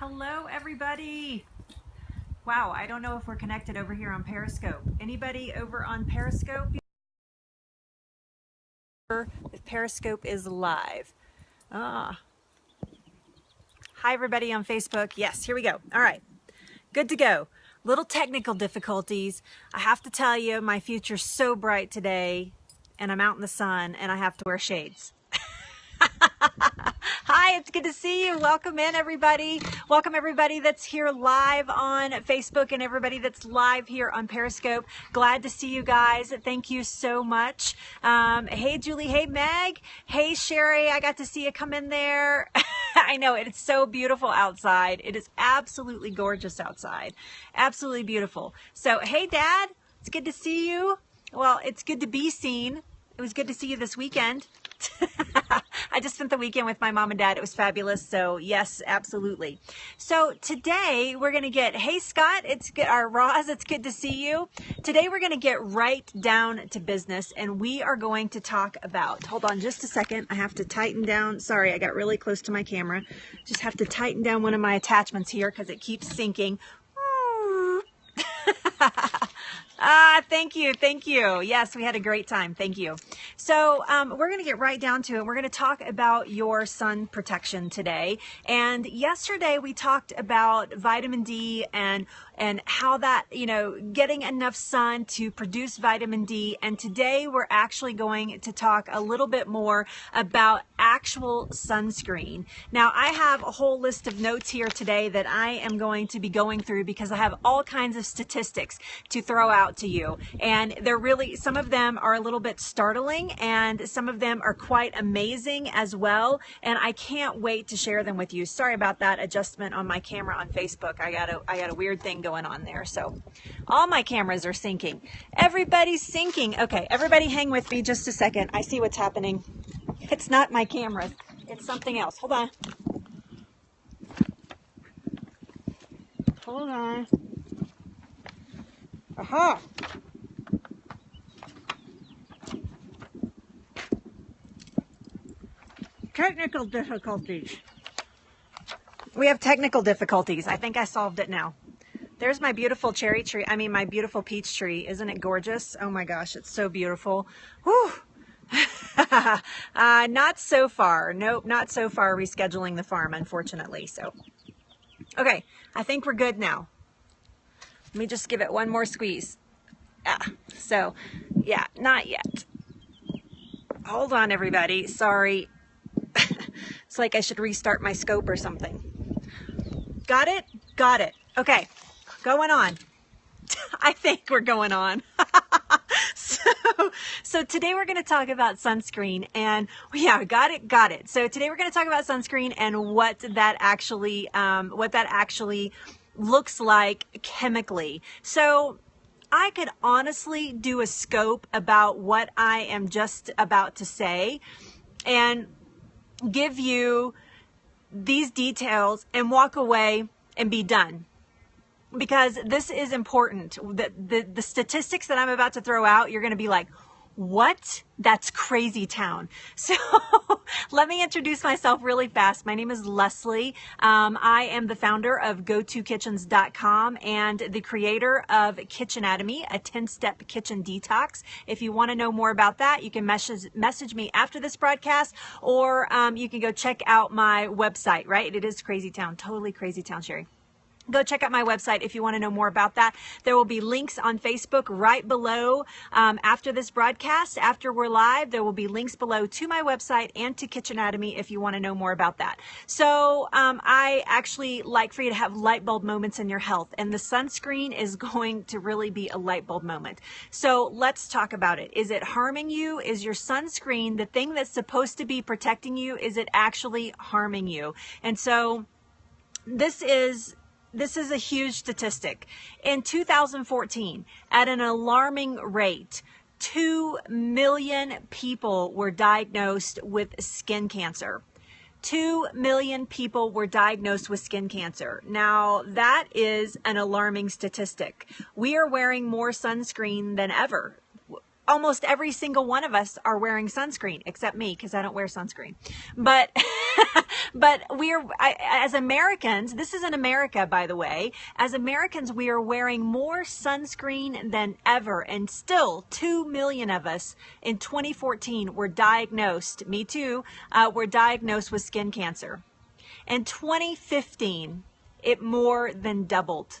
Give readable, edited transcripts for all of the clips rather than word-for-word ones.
Hello, everybody. Wow, I don't know if we're connected over here on Periscope. Anybody over on Periscope? If Periscope is live. Hi, everybody on Facebook. Yes, here we go. All right, good to go. Little technical difficulties. I have to tell you, my future's so bright today, and I'm out in the sun, and I have to wear shades. Hi, it's good to see you. Welcome in, everybody. Welcome everybody that's here live on Facebook and everybody that's live here on Periscope. Glad to see you guys. Thank you so much. Hey, Julie. Hey, Meg. Hey, Sherry. I got to see you come in there. I know it's so beautiful outside. It is absolutely gorgeous outside. Absolutely beautiful. So, hey, Dad. It's good to see you. Well, it's good to be seen. It was good to see you this weekend. I just spent the weekend with my mom and dad. It was fabulous. So yes, absolutely. So today we're going to get, hey Scott, it's good. Roz, it's good to see you. Today we're going to get right down to business and we are going to talk about, hold on just a second. I have to tighten down. Sorry, I got really close to my camera. Just have to tighten down one of my attachments here because it keeps sinking. Thank you. Thank you. Yes, we had a great time. Thank you. So we're going to get right down to it. We're going to talk about your sun protection today. And yesterday we talked about vitamin D and how that, getting enough sun to produce vitamin D. And today we're actually going to talk a little bit more about actual sunscreen. Now, I have a whole list of notes here today that I am going to be going through because I have all kinds of statistics to throw out to you. And they're really, some of them are a little bit startling and some of them are quite amazing as well. And I can't wait to share them with you. Sorry about that adjustment on my camera on Facebook. I got a weird thing going on there. So all my cameras are syncing. Everybody's syncing. Okay, everybody hang with me just a second. I see what's happening. It's not my camera. It's something else. Hold on. Hold on. Aha. Technical difficulties. We have technical difficulties. I think I solved it now. There's my beautiful cherry tree. I mean, my beautiful peach tree. Isn't it gorgeous? Oh my gosh, it's so beautiful. Whew. Not so far. Nope, not so far rescheduling the farm, unfortunately. So, okay, I think we're good now. Let me just give it one more squeeze. So, yeah, not yet. Hold on, everybody. Sorry. It's like I should restart my scope or something. Got it? Got it. Okay, going on. I think we're going on. So today we're going to talk about sunscreen and yeah, got it. So today we're going to talk about sunscreen and what that actually looks like chemically. So I could honestly do a scope about what I am just about to say and give you these details and walk away and be done. Because this is important. The statistics that I'm about to throw out, you're going to be like, what? That's crazy town. So let me introduce myself really fast. My name is Leslie. I am the founder of GoToKitchens.com and the creator of Kitchenatomy, a 10-step kitchen detox. If you want to know more about that, you can message me after this broadcast, or you can go check out my website, right? It is crazy town, totally crazy town, Sherry. Go check out my website if you want to know more about that. There will be links on Facebook right below after this broadcast. After we're live, there will be links below to my website and to Kitchenatomy if you want to know more about that. So I actually like for you to have light bulb moments in your health, and the sunscreen is going to really be a light bulb moment. So let's talk about it. Is it harming you? Is your sunscreen, the thing that's supposed to be protecting you, is it actually harming you? And so this is a huge statistic. In 2014, at an alarming rate, 2 million people were diagnosed with skin cancer. 2 million people were diagnosed with skin cancer. Now, that is an alarming statistic. We are wearing more sunscreen than ever. almost every single one of us are wearing sunscreen, except me, because I don't wear sunscreen. But, but as Americans, this is in America, by the way, as Americans, we are wearing more sunscreen than ever. And still 2 million of us in 2014 were diagnosed, me too, were diagnosed with skin cancer. In 2015, it more than doubled.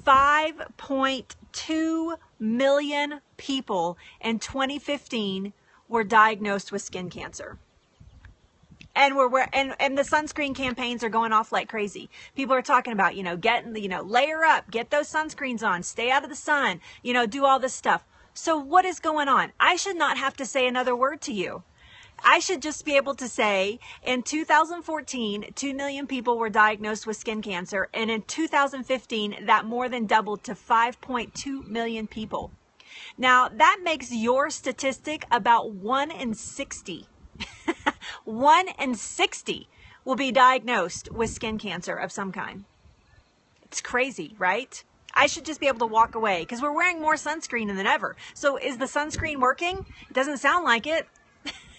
5.2 million people in 2015 were diagnosed with skin cancer. And and the sunscreen campaigns are going off like crazy. People are talking about, layer up, get those sunscreens on, stay out of the sun, do all this stuff. So what is going on? I should not have to say another word to you. I should just be able to say in 2014, 2 million people were diagnosed with skin cancer. And in 2015, that more than doubled to 5.2 million people. Now, that makes your statistic about 1 in 60. 1 in 60 will be diagnosed with skin cancer of some kind. It's crazy, right? I should just be able to walk away because we're wearing more sunscreen than ever. So is the sunscreen working? It doesn't sound like it.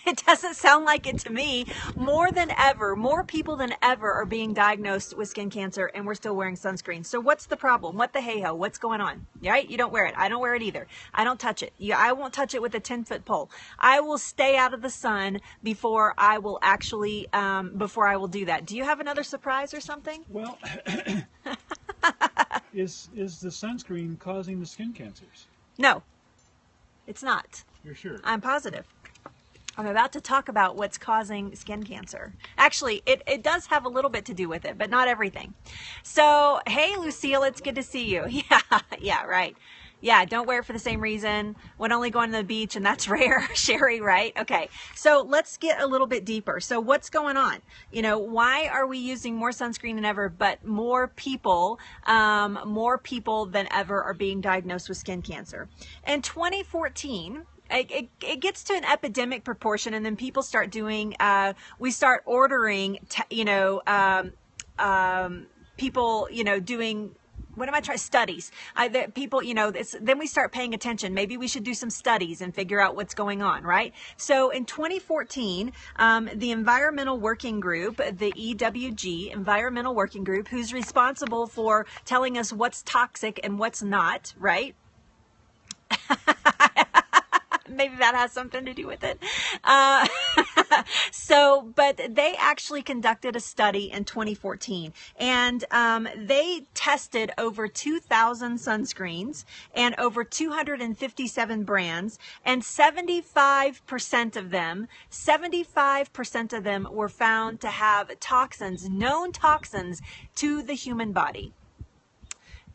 It doesn't sound like it to me. More than ever, more people than ever are being diagnosed with skin cancer, and we're still wearing sunscreen. So what's the problem? What the hey-ho? What's going on? Right? You don't wear it. I don't wear it either. I don't touch it. I won't touch it with a 10-foot pole. I will stay out of the sun before I will actually, before I will do that. Do you have another surprise or something? Well, is the sunscreen causing the skin cancers? No, it's not. You're sure? I'm positive. I'm about to talk about what's causing skin cancer. Actually, it does have a little bit to do with it, but not everything. So, hey, Lucille, it's good to see you. Yeah, right. Yeah, don't wear it for the same reason. When only going to the beach, and that's rare. Sherry, right? Okay, so let's get a little bit deeper. So what's going on? Why are we using more sunscreen than ever, but more people than ever are being diagnosed with skin cancer? In 2014, it gets to an epidemic proportion, and then people start doing, we start ordering, people, doing, what am I trying? Studies. People, then we start paying attention. Maybe we should do some studies and figure out what's going on, right? So in 2014, the Environmental Working Group, the EWG, Environmental Working Group, who's responsible for telling us what's toxic and what's not, right? Maybe that has something to do with it. But they actually conducted a study in 2014, and they tested over 2,000 sunscreens and over 257 brands, and 75% of them were found to have toxins, known toxins to the human body.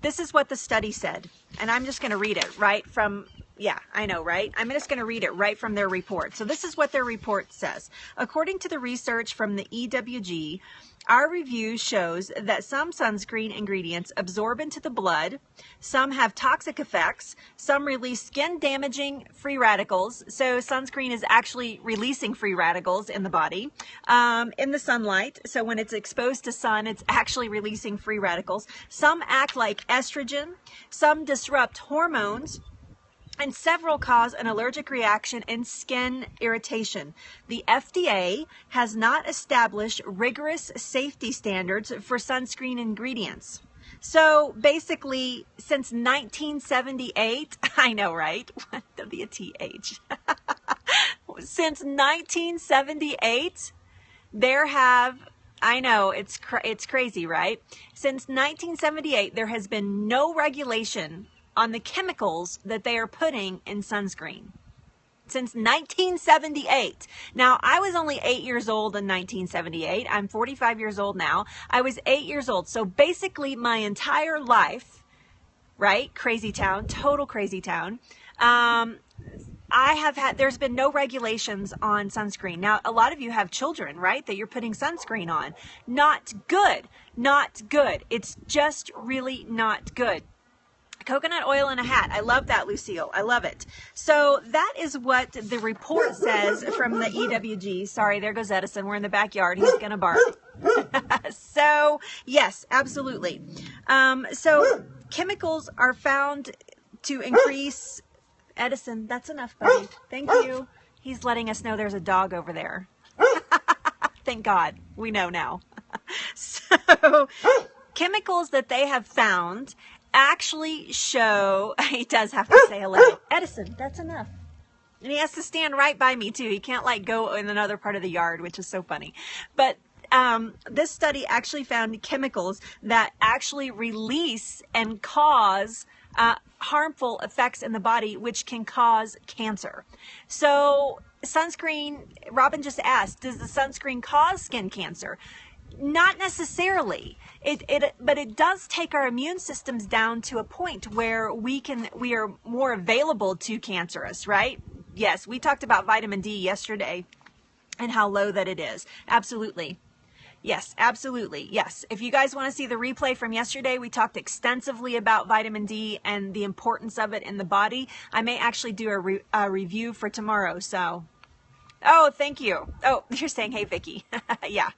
This is what the study said, and I'm just going to read it right from, yeah, I know, right? I'm just going to read it right from their report. So this is what their report says. According to the research from the EWG, our review shows that some sunscreen ingredients absorb into the blood, some have toxic effects, some release skin-damaging free radicals. So sunscreen is actually releasing free radicals in the body, in the sunlight. So when it's exposed to sun, it's actually releasing free radicals. Some act like estrogen, some disrupt hormones, and several cause an allergic reaction and skin irritation. The FDA has not established rigorous safety standards for sunscreen ingredients. So basically, since 1978, I know, right? WTH. Since 1978, there have, I know, it's crazy, right? Since 1978, there has been no regulation on the chemicals that they are putting in sunscreen. Since 1978. Now, I was only 8 years old in 1978. I'm 45 years old now. I was 8 years old. So basically my entire life, right? Crazy town, total crazy town. There's been no regulations on sunscreen. Now, a lot of you have children, right, that you're putting sunscreen on. Not good. Not good. It's just really not good. Coconut oil in a hat. I love that, Lucille. I love it. So that is what the report says from the EWG. Sorry, there goes Edison. We're in the backyard. He's going to bark. So, yes, absolutely. So chemicals are found to increase Edison, that's enough, buddy. Thank you. He's letting us know there's a dog over there. Thank God. We know now. So, chemicals that they have found actually show, he does have to say hello. Edison, that's enough. And he has to stand right by me too. He can't like go in another part of the yard, which is so funny. But this study actually found chemicals that actually release and cause harmful effects in the body, which can cause cancer. So sunscreen, Robin just asked, does the sunscreen cause skin cancer? Not necessarily. But it does take our immune systems down to a point where we are more available to cancerous, right? Yes, we talked about vitamin D yesterday and how low that it is. Absolutely. Yes, absolutely. Yes. If you guys want to see the replay from yesterday, we talked extensively about vitamin D and the importance of it in the body. I may actually do a review for tomorrow. So, oh, thank you. Oh, you're saying, hey, Vicky. Yeah,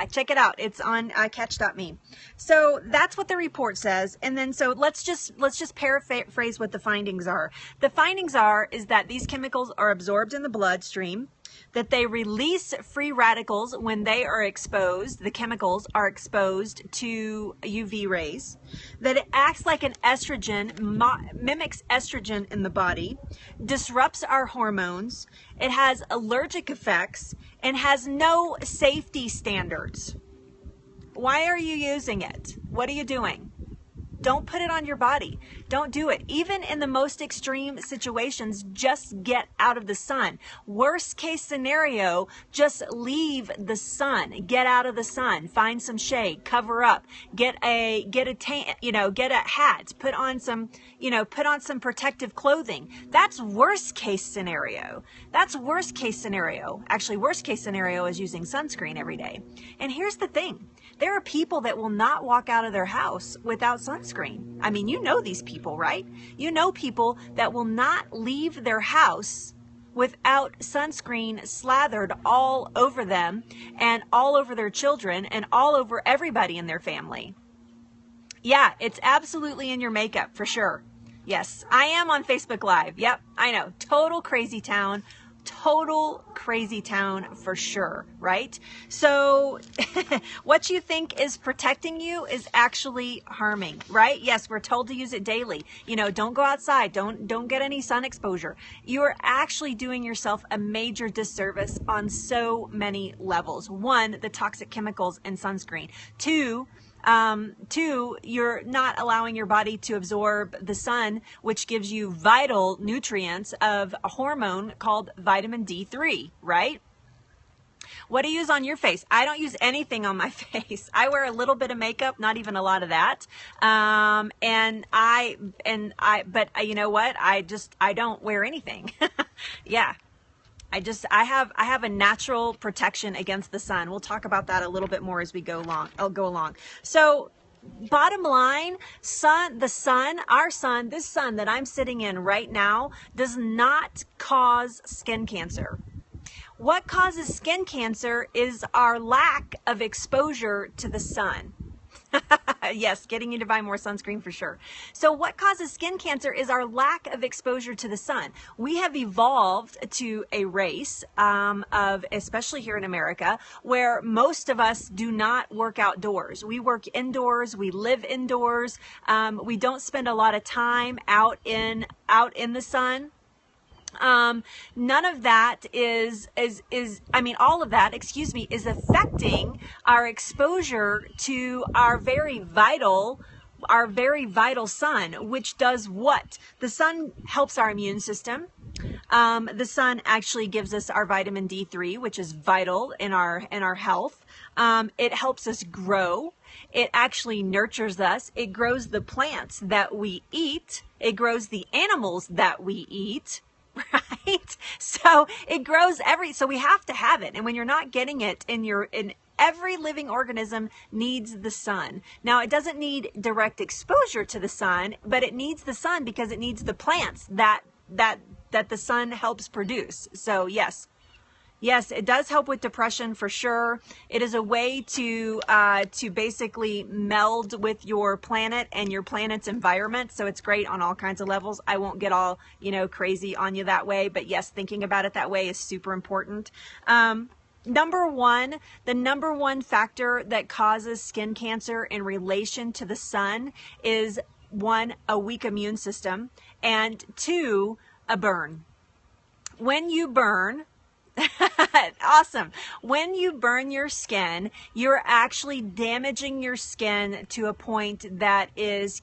check it out. It's on catch.me. So that's what the report says. And then so let's just paraphrase what the findings are. The findings is that these chemicals are absorbed in the bloodstream, that they release free radicals when they are exposed, the chemicals are exposed to UV rays, that it acts like an estrogen, mimics estrogen in the body, disrupts our hormones, it has allergic effects, and has no safety standards. Why are you using it? What are you doing? Don't put it on your body. Don't do it. Even in the most extreme situations, just get out of the sun. Worst case scenario, just leave the sun. Get out of the sun. Find some shade. Cover up. Get a hat. Put on some protective clothing. That's worst case scenario. Actually, worst case scenario is using sunscreen every day. And here's the thing. There are people that will not walk out of their house without sunscreen. I mean, you know these people, right? You know people that will not leave their house without sunscreen slathered all over them and all over their children and all over everybody in their family. Yeah, it's absolutely in your makeup for sure. Yes, I am on Facebook Live. Yep, I know. Total crazy town for sure, right? So what you think is protecting you is actually harming, right? Yes, we're told to use it daily. Don't go outside. Don't get any sun exposure. You are actually doing yourself a major disservice on so many levels. One, the toxic chemicals in sunscreen. Two, you're not allowing your body to absorb the sun, which gives you vital nutrients of a hormone called vitamin D3, right? What do you use on your face? I don't use anything on my face. I wear a little bit of makeup, not even a lot of that. But you know what? I don't wear anything. Yeah. I have a natural protection against the sun. We'll talk about that a little bit more as we go along. So bottom line, this sun that I'm sitting in right now does not cause skin cancer. What causes skin cancer is our lack of exposure to the sun. Yes, getting you to buy more sunscreen for sure. So what causes skin cancer is our lack of exposure to the sun. We have evolved to a race especially here in America, where most of us do not work outdoors. We work indoors. We live indoors. We don't spend a lot of time out in the sun. None of that all of that, is affecting our exposure to our very vital sun, which does what? The sun helps our immune system. The sun actually gives us our vitamin D3, which is vital in our health. It helps us grow. It actually nurtures us. It grows the plants that we eat. It grows the animals that we eat. Right? So it grows so we have to have it. And when you're not getting it in every living organism needs the sun. Now, it doesn't need direct exposure to the sun, but it needs the sun because it needs the plants that the sun helps produce. So yes. Yes, it does help with depression for sure. It is a way to basically meld with your planet and your planet's environment. So it's great on all kinds of levels. I won't get all, crazy on you that way, but yes, thinking about it that way is super important. The number one factor that causes skin cancer in relation to the sun is 1, a weak immune system, and 2, a burn. When you burn, awesome. When you burn your skin, you're actually damaging your skin to a point that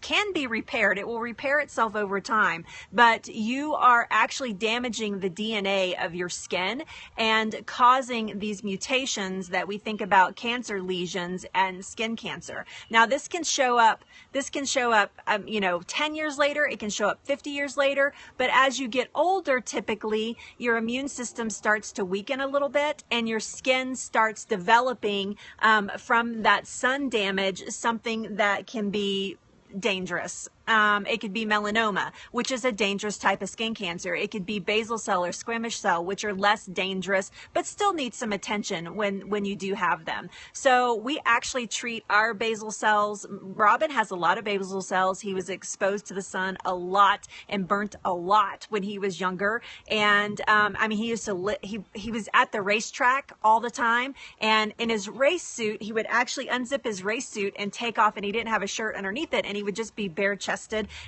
can be repaired. It will repair itself over time, but you are actually damaging the DNA of your skin and causing these mutations that we think about cancer lesions and skin cancer. Now, this can show up 10 years later, it can show up 50 years later, but as you get older, typically your immune system starts to weaken a little bit and your skin starts developing from that sun damage something that can be dangerous. It could be melanoma, which is a dangerous type of skin cancer. It could be basal cell or squamous cell, which are less dangerous, but still need some attention when you do have them. So we actually treat our basal cells. Robin has a lot of basal cells. He was exposed to the sun a lot and burnt a lot when he was younger. And he used to he was at the racetrack all the time. And in his race suit, he would actually unzip his race suit and take off, and he didn't have a shirt underneath it, and he would just be bare chested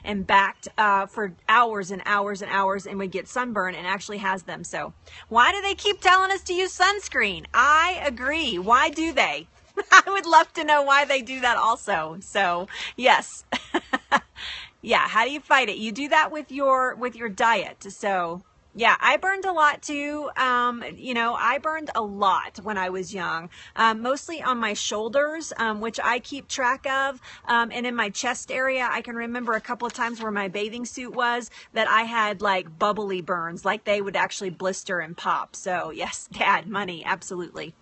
and backed for hours and hours and hours, and would get sunburn and actually has them. So why do they keep telling us to use sunscreen? I agree. Why do they? I would love to know why they do that also. So yes. Yeah. How do you fight it? You do that with your diet. So yeah, I burned a lot too. I burned a lot when I was young, mostly on my shoulders, which I keep track of. And in my chest area, I can remember a couple of times where my bathing suit was that I had like bubbly burns, like they would actually blister and pop. So yes, Dad, money, absolutely.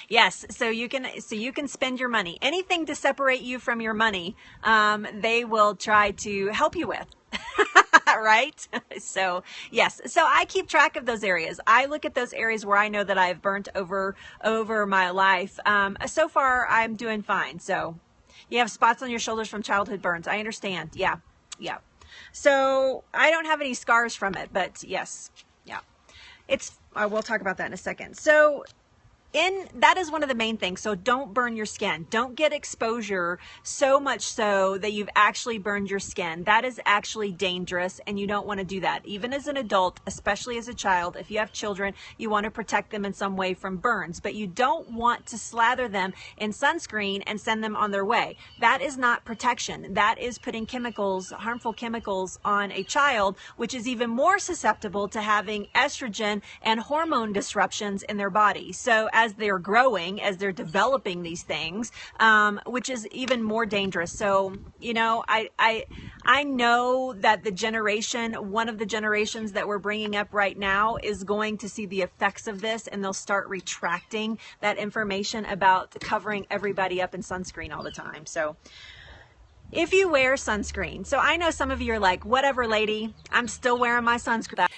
Yes, so you can spend your money. Anything to separate you from your money, they will try to help you with. Right? So yes, so I keep track of those areas. I look at those areas where I know that I've burnt over my life. So far I'm doing fine. So you have spots on your shoulders from childhood burns. I understand. Yeah. So I don't have any scars from it, but yes. Yeah. We'll talk about that in a second. So that is one of the main things. So don't burn your skin. Don't get exposure so much so that you've actually burned your skin. That is actually dangerous, and you don't want to do that. Even as an adult, especially as a child, if you have children, you want to protect them in some way from burns, but you don't want to slather them in sunscreen and send them on their way. That is not protection. That is putting harmful chemicals on a child, which is even more susceptible to having estrogen and hormone disruptions in their body. So as they're growing, as they're developing these things, which is even more dangerous. So, I know that one of the generations that we're bringing up right now is going to see the effects of this, and they'll start retracting that information about covering everybody up in sunscreen all the time. So if you wear sunscreen, so I know some of you are like, whatever, lady, I'm still wearing my sunscreen.